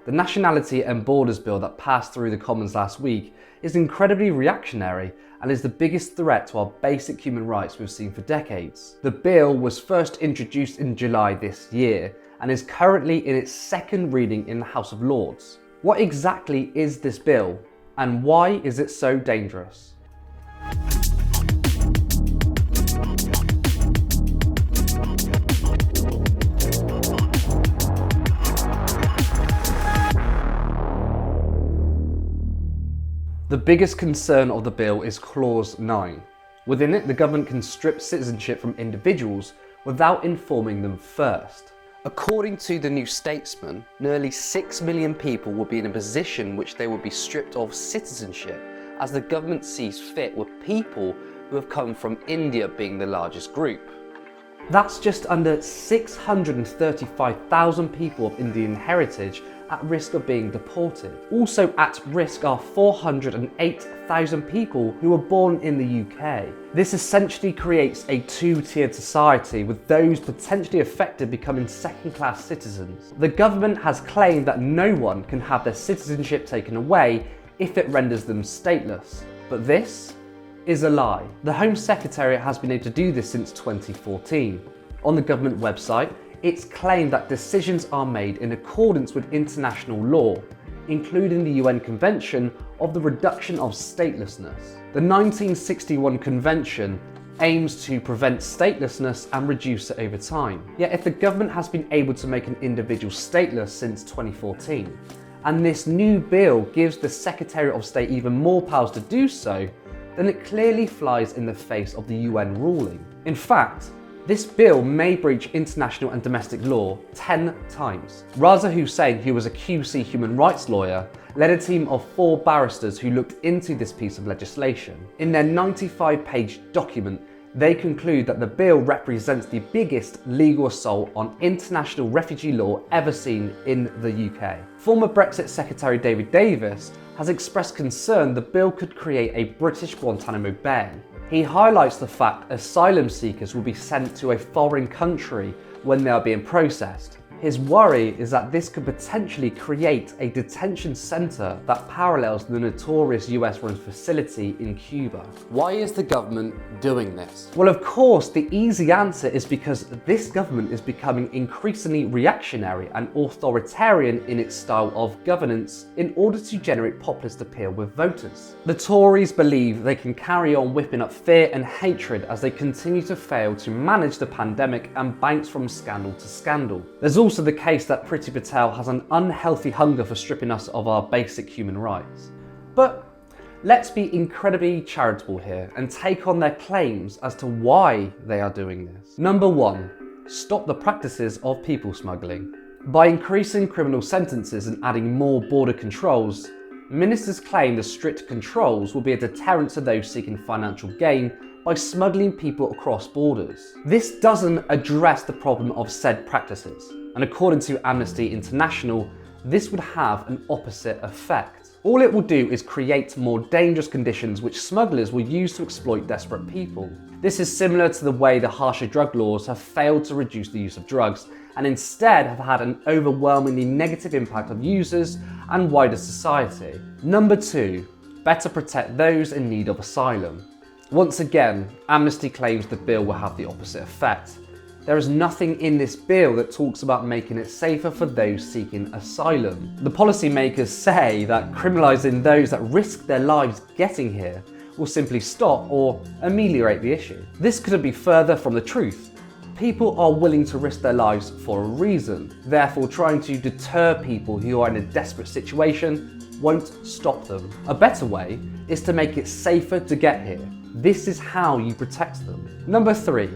The Nationality and Borders Bill that passed through the Commons last week is incredibly reactionary and is the biggest threat to our basic human rights we've seen for decades. The bill was first introduced in July this year and is currently in its second reading in the House of Lords. What exactly is this bill and why is it so dangerous? The biggest concern of the bill is Clause 9. Within it, the government can strip citizenship from individuals without informing them first. According to the New Statesman, nearly 6 million people will be in a position which they will be stripped of citizenship as the government sees fit, with people who have come from India being the largest group. That's just under 635,000 people of Indian heritage at risk of being deported. Also at risk are 408,000 people who were born in the UK. This essentially creates a two-tiered society, with those potentially affected becoming second-class citizens. The government has claimed that no one can have their citizenship taken away if it renders them stateless. But this is a lie. The Home Secretariat has been able to do this since 2014. On the government website, it's claimed that decisions are made in accordance with international law, including the UN Convention of the Reduction of Statelessness. The 1961 Convention aims to prevent statelessness and reduce it over time. Yet if the government has been able to make an individual stateless since 2014, and this new bill gives the Secretary of State even more powers to do so, then it clearly flies in the face of the UN ruling. In fact, this bill may breach international and domestic law 10 times. Raza Hussain, who was a QC human rights lawyer, led a team of 4 barristers who looked into this piece of legislation. In their 95-page document, they conclude that the bill represents the biggest legal assault on international refugee law ever seen in the UK. Former Brexit Secretary David Davis has expressed concern the bill could create a British Guantanamo Bay. He highlights the fact asylum seekers will be sent to a foreign country when they are being processed. His worry is that this could potentially create a detention centre that parallels the notorious US-run facility in Cuba. Why is the government doing this? Well, of course, the easy answer is because this government is becoming increasingly reactionary and authoritarian in its style of governance in order to generate populist appeal with voters. The Tories believe they can carry on whipping up fear and hatred as they continue to fail to manage the pandemic and bounce from scandal to scandal. There's also the case that Priti Patel has an unhealthy hunger for stripping us of our basic human rights. But let's be incredibly charitable here and take on their claims as to why they are doing this. Number 1, stop the practices of people smuggling. By increasing criminal sentences and adding more border controls, ministers claim the strict controls will be a deterrent to those seeking financial gain by smuggling people across borders. This doesn't address the problem of said practices, and according to Amnesty International, this would have an opposite effect. All it will do is create more dangerous conditions which smugglers will use to exploit desperate people. This is similar to the way the harsher drug laws have failed to reduce the use of drugs and instead have had an overwhelmingly negative impact on users and wider society. Number 2, better protect those in need of asylum. Once again, Amnesty claims the bill will have the opposite effect. There is nothing in this bill that talks about making it safer for those seeking asylum. The policymakers say that criminalising those that risk their lives getting here will simply stop or ameliorate the issue. This couldn't be further from the truth. People are willing to risk their lives for a reason. Therefore, trying to deter people who are in a desperate situation won't stop them. A better way is to make it safer to get here. This is how you protect them. Number 3,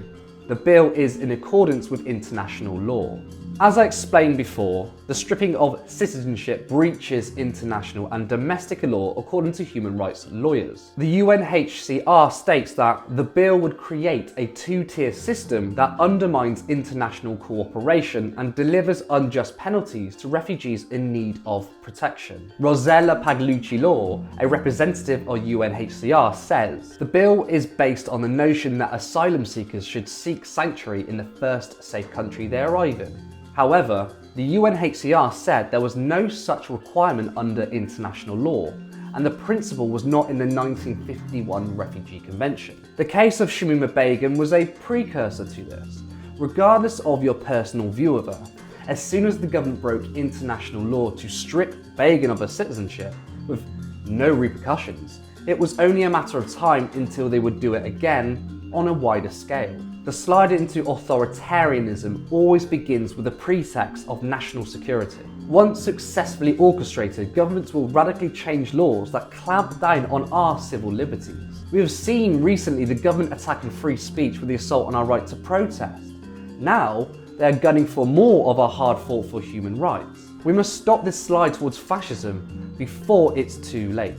the bill is in accordance with international law. As I explained before, the stripping of citizenship breaches international and domestic law according to human rights lawyers. The UNHCR states that the bill would create a two-tier system that undermines international cooperation and delivers unjust penalties to refugees in need of protection. Rosella Pagliucci-Law, a representative of UNHCR, says the bill is based on the notion that asylum seekers should seek sanctuary in the first safe country they arrive in. However, The UNHCR said there was no such requirement under international law, and the principle was not in the 1951 Refugee Convention. The case of Shamima Begum was a precursor to this. Regardless of your personal view of her, as soon as the government broke international law to strip Begum of her citizenship, with no repercussions, it was only a matter of time until they would do it again on a wider scale. The slide into authoritarianism always begins with a pretext of national security. Once successfully orchestrated, governments will radically change laws that clamp down on our civil liberties. We have seen recently the government attacking free speech with the assault on our right to protest. Now, they are gunning for more of our hard fought for human rights. We must stop this slide towards fascism before it's too late.